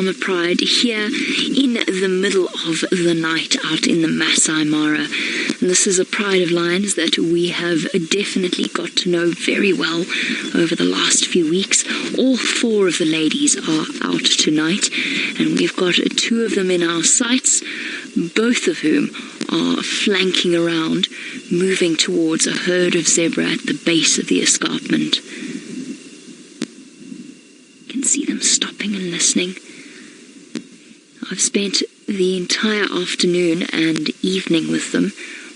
Angama Pride here in the middle of the night out in the Masai Mara. And this is a pride of lions that we have definitely got to know very well over the last few weeks. All 4 of the ladies are out tonight, and we've got 2 of them in our sights, both of whom are flanking around, moving towards a herd of zebra at the base of the escarpment. You can see them stopping and listening. I've spent the entire afternoon and evening with them,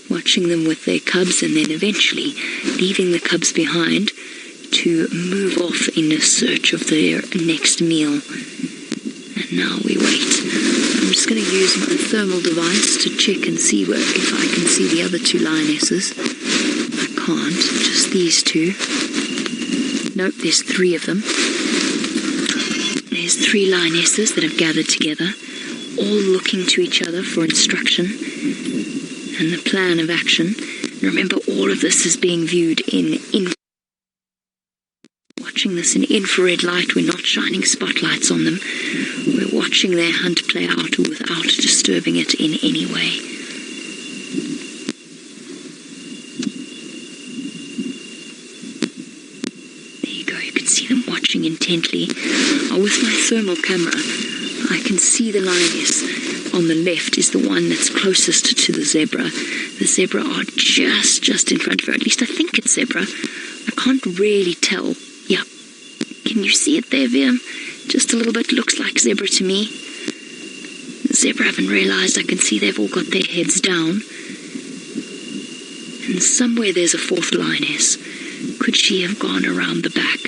watching them with their cubs, and then eventually leaving the cubs behind to move off in search of their next meal. And now we wait. I'm just going to use my thermal device to check and see if I can see the other 2 lionesses. I can't, just these 2. Nope, there's 3 of them. There's 3 lionesses that have gathered together, all looking to each other for instruction and the plan of action. And remember, all of this is being viewed watching this in infrared light. We're not shining spotlights on them. We're watching their hunt play out without disturbing it in any way. There you go, you can see them watching intently. With my thermal camera, I can see the lioness on the left is the one that's closest to the zebra. The zebra are just in front of her. At least I think it's zebra. I can't really tell. Yeah. Can you see it there, Viam? Just a little bit. Looks like zebra to me. The zebra haven't realized. I can see they've all got their heads down. And somewhere there's a 4th lioness. Could she have gone around the back?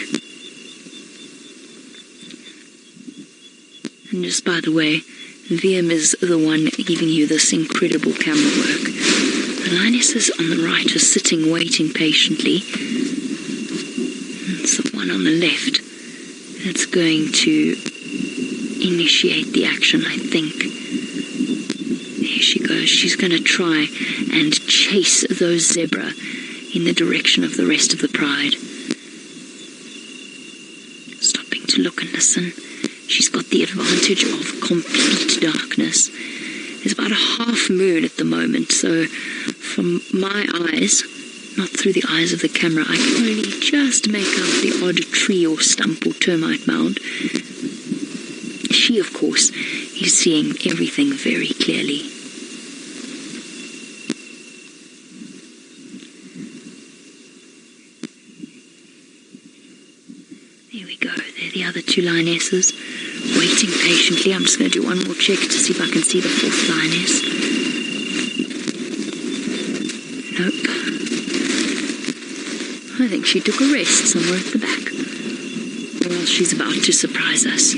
And just by the way, Viam is the one giving you this incredible camera work. The lionesses on the right are sitting, waiting patiently. It's the one on the left that's going to initiate the action, I think. There she goes. She's going to try and chase those zebra in the direction of the rest of the pride. Stopping to look and listen. She's got the advantage of complete darkness. There's about a half moon at the moment, so from my eyes, not through the eyes of the camera, I can only just make out the odd tree or stump or termite mound. She, of course, is seeing everything very clearly. There we go. They're the other 2 lionesses, waiting patiently. I'm just going to do one more check to see if I can see the 4th lioness. Nope. I think she took a rest somewhere at the back. Or else she's about to surprise us.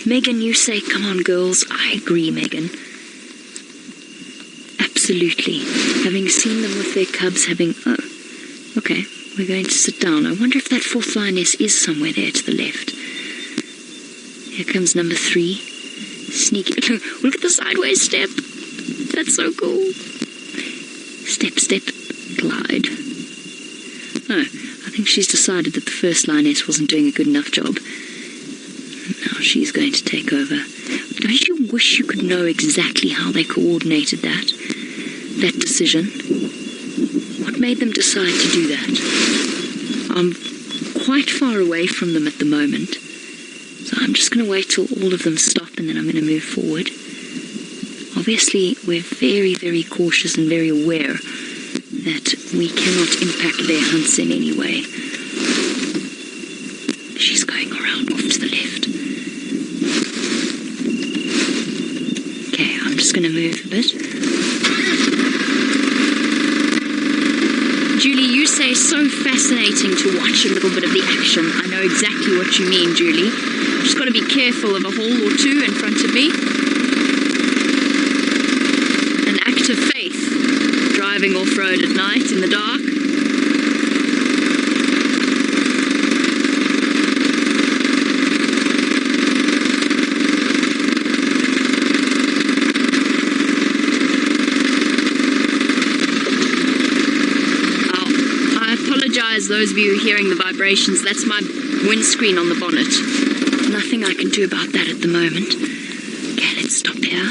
Megan, you say, come on, girls. I agree, Megan. Absolutely. Having seen them with their cubs, oh, okay. We're going to sit down. I wonder if that 4th lioness is somewhere there to the left. Here comes number 3. Sneaky. Look at the sideways step. That's so cool. Step, step, glide. Oh, I think she's decided that the first lioness wasn't doing a good enough job. Now she's going to take over. Don't you wish you could know exactly how they coordinated that decision? What made them decide to do that? I'm quite far away from them at the moment, so I'm just going to wait till all of them stop and then I'm going to move forward. Obviously, we're very, very cautious and very aware that we cannot impact their hunts in any way. She's going around off to the left. Okay, I'm just going to move a bit. Julie, you say so fascinating to watch a little bit of the action. I know exactly what you mean, Julie. Just got to be careful of a hole or 2 in front of me. An act of faith, driving off-road at night in the dark. Those of you hearing the vibrations, that's my windscreen on the bonnet. nothing I can do about that at the moment. Okay, let's stop here.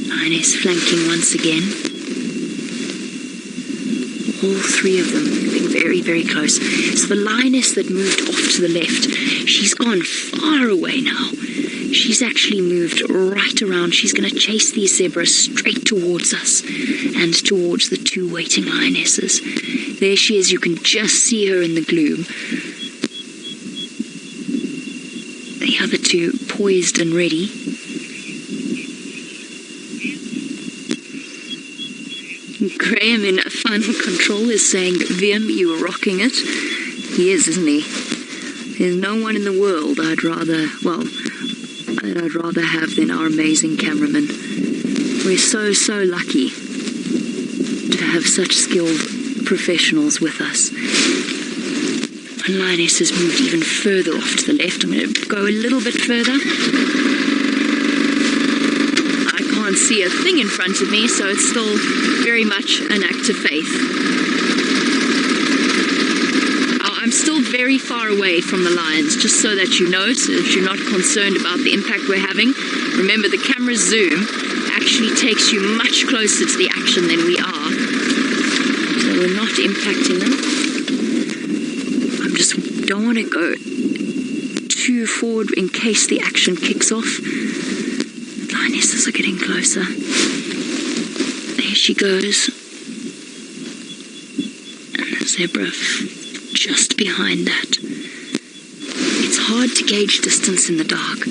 Lioness flanking once again. All three of them moving very, very close. So the lioness that moved off to the left, she's gone far away now. She's actually moved right around. She's going to chase these zebras straight towards us and towards the two waiting lionesses. There she is. You can just see her in the gloom. The other two poised and ready. Graham in final control is saying, Vim, you were rocking it. He is, isn't he? There's no one in the world I'd rather have than our amazing cameraman. We're so, so lucky to have such skilled professionals with us. One lioness has moved even further off to the left. I'm going to go a little bit further. I can't see a thing in front of me, so it's still very much an act of faith. I'm still very far away from the lions, just so that you know, so that you're not concerned about the impact we're having. Remember, the camera zoom actually takes you much closer to the action than we are. So we're not impacting them. I just don't want to go too forward in case the action kicks off. The lionesses are getting closer. There she goes. And the zebra just behind that. It's hard to gauge distance in the dark.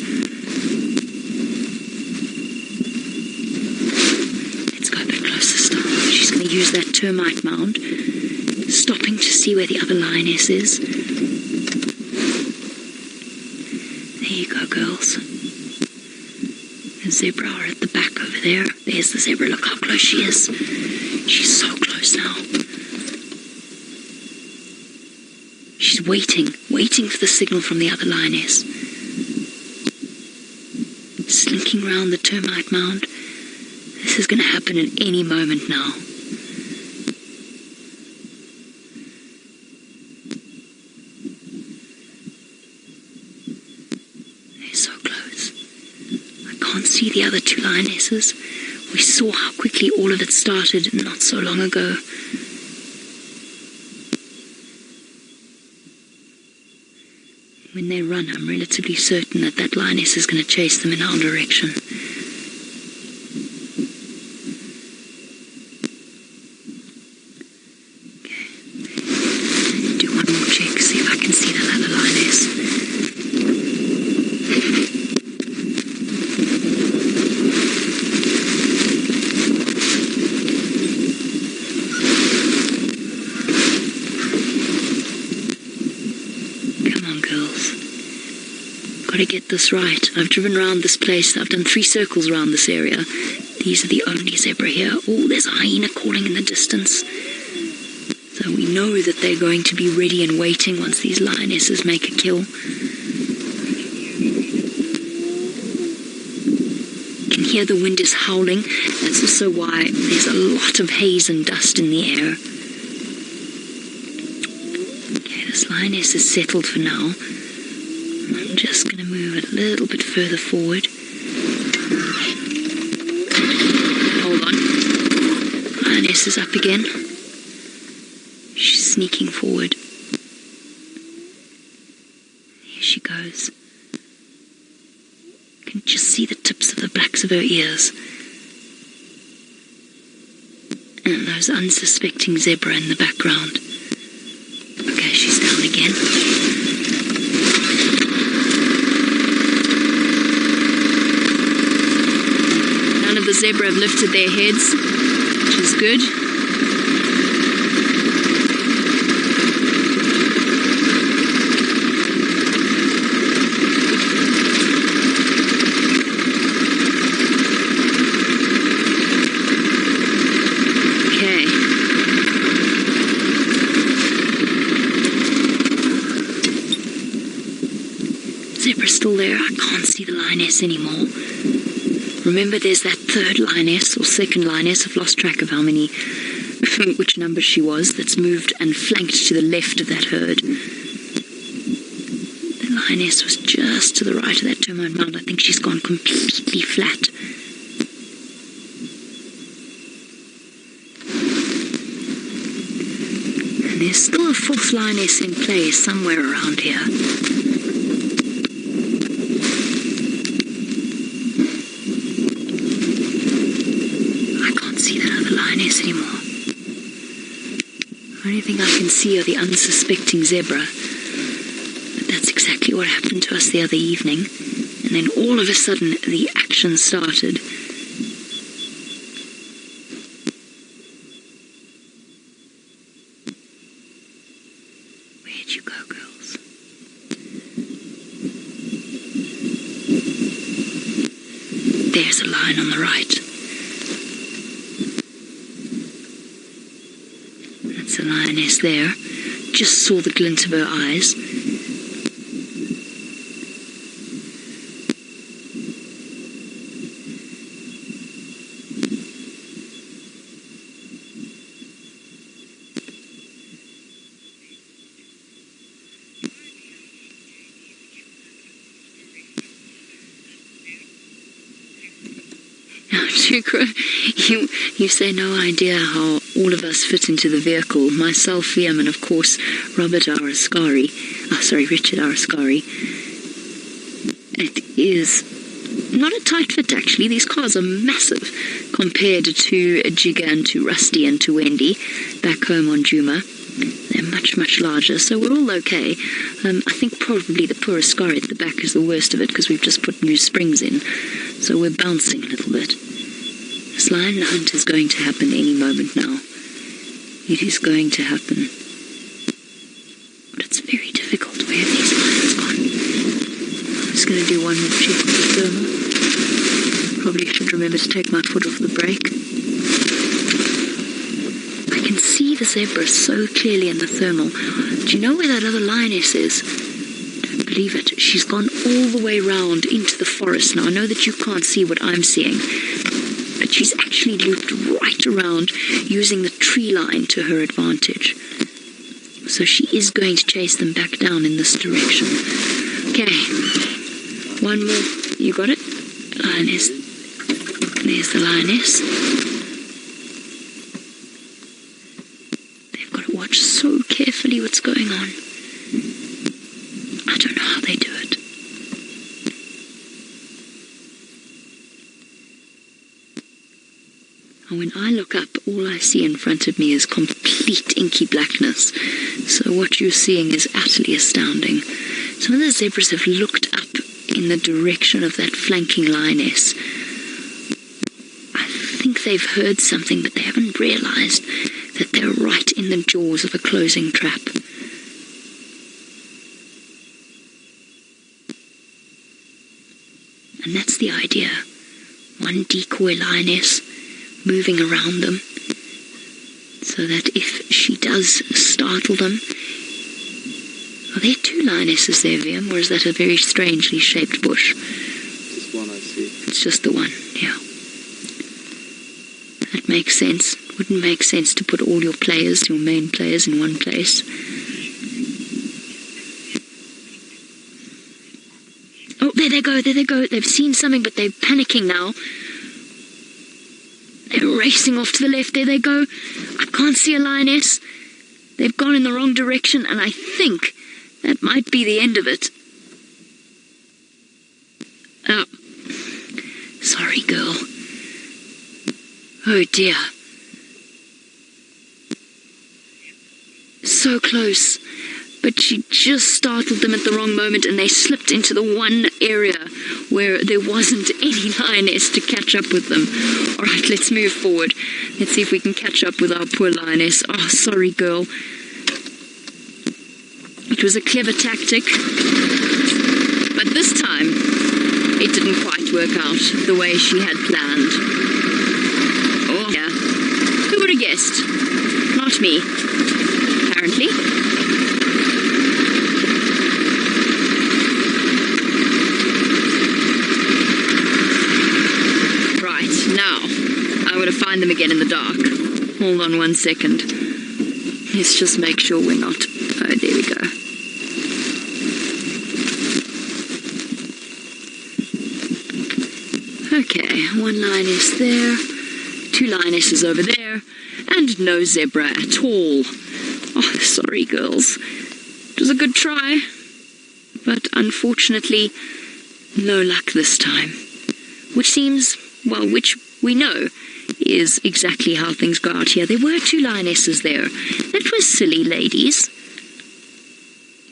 Let's go a bit closer still. She's going to use that termite mound, stopping to see where the other lioness is. There you go, girls. The zebra are at the back over there. There's the zebra. Look how close she is. She's so close now. She's waiting for the signal from the other lioness. Slinking round the termite mound. This is going to happen at any moment now. They're so close. I can't see the other two lionesses. We saw how quickly all of it started not so long ago. When they run, I'm relatively certain that that lioness is going to chase them in our direction. Okay. Do one more check, see if I can see that other lioness. To get this right. I've driven around this place. I've done 3 circles around this area. These are the only zebra here. Oh, there's a hyena calling in the distance. So we know that they're going to be ready and waiting once these lionesses make a kill. You can hear the wind is howling. That's also why there's a lot of haze and dust in the air. Okay, this lioness is settled for now. I'm just going to move a little bit further forward. Hold on. Lioness is up again. She's sneaking forward. Here she goes. You can just see the tips of the backs of her ears. And those unsuspecting zebra in the background. Okay, she's down again. The zebra have lifted their heads, which is good. Okay. Zebra's still there. I can't see the lioness anymore. Remember, there's that third lioness or second lioness. I've lost track of how many, which number she was, that's moved and flanked to the left of that herd. The lioness was just to the right of that termite mound. I think she's gone completely flat. And there's still a fourth lioness in play somewhere around here. Lioness anymore. The only thing I can see are the unsuspecting zebra. But that's exactly what happened to us the other evening. And then all of a sudden, the action started. Where'd you go, girls? There's a lion on the right. The lioness there. Just saw the glint of her eyes. Now, Shukra, you say no idea how all of us fit into the vehicle. Myself, Liam, and of course, Richard Arascari. It is not a tight fit, actually. These cars are massive compared to Jigga and to Rusty and to Wendy back home on Juma. They're much, much larger, so we're all okay. I think probably the poor Ascari at the back is the worst of it because we've just put new springs in, so we're bouncing a little bit. This lion hunt is going to happen any moment now. It is going to happen. But it's very difficult. Where have these lions gone? I'm just going to do one more check with the thermal. Probably should remember to take my foot off the brake. I can see the zebra so clearly in the thermal. Do you know where that other lioness is? Don't believe it. She's gone all the way round into the forest. Now, I know that you can't see what I'm seeing, but she's actually looped right around using the tree line to her advantage. So she is going to chase them back down in this direction. Okay. One more. You got it? Lioness. There's the lioness. They've got to watch so carefully what's going on. I don't know how they do it. And when I look up, all I see in front of me is complete inky blackness. So what you're seeing is utterly astounding. Some of the zebras have looked up in the direction of that flanking lioness. I think they've heard something, but they haven't realized that they're right in the jaws of a closing trap. And that's the idea. One decoy lioness moving around them, so that if she does startle them... Are there two lionesses there, Liam, or is that a very strangely shaped bush? Just one, I see. It's just the one, yeah. That makes sense. Wouldn't make sense to put all your players, your main players, in one place. Oh, there they go, there they go. They've seen something, but they're panicking now. They're racing off to the left. There they go. I can't see a lioness. They've gone in the wrong direction, and I think that might be the end of it. Oh. Sorry, girl. Oh, dear. So close. But she just startled them at the wrong moment, and they slipped into the one area where there wasn't any lioness to catch up with them. All right, let's move forward. Let's see if we can catch up with our poor lioness. Oh, sorry, girl. It was a clever tactic, but this time it didn't quite work out the way she had planned. Oh, yeah. Who would have guessed? Not me, apparently. find them again in the dark. Hold on 1 second. Let's just make sure we're not... Oh, there we go. Okay, 1 lioness there, 2 lionesses over there, and no zebra at all. Oh, sorry, girls. It was a good try, but unfortunately, no luck this time. Which seems, well, which we know is exactly how things go out here. There were 2 lionesses there. That was silly, ladies.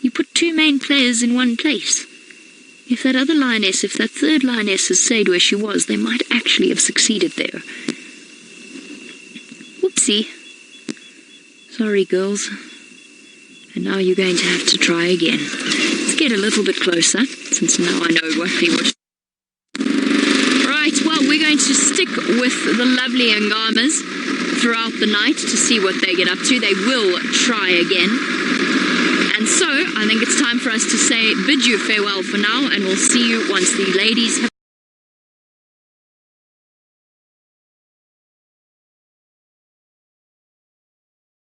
You put 2 main players in one place. If that other lioness, if that third lioness had stayed where she was, they might actually have succeeded there. Whoopsie. Sorry, girls. And now you're going to have to try again. Let's get a little bit closer, since now I know exactly what... Right, well, we're going to stick with the lovely Angamas throughout the night to see what they get up to. They will try again. And so, I think it's time for us to bid you farewell for now, and we'll see you once the ladies have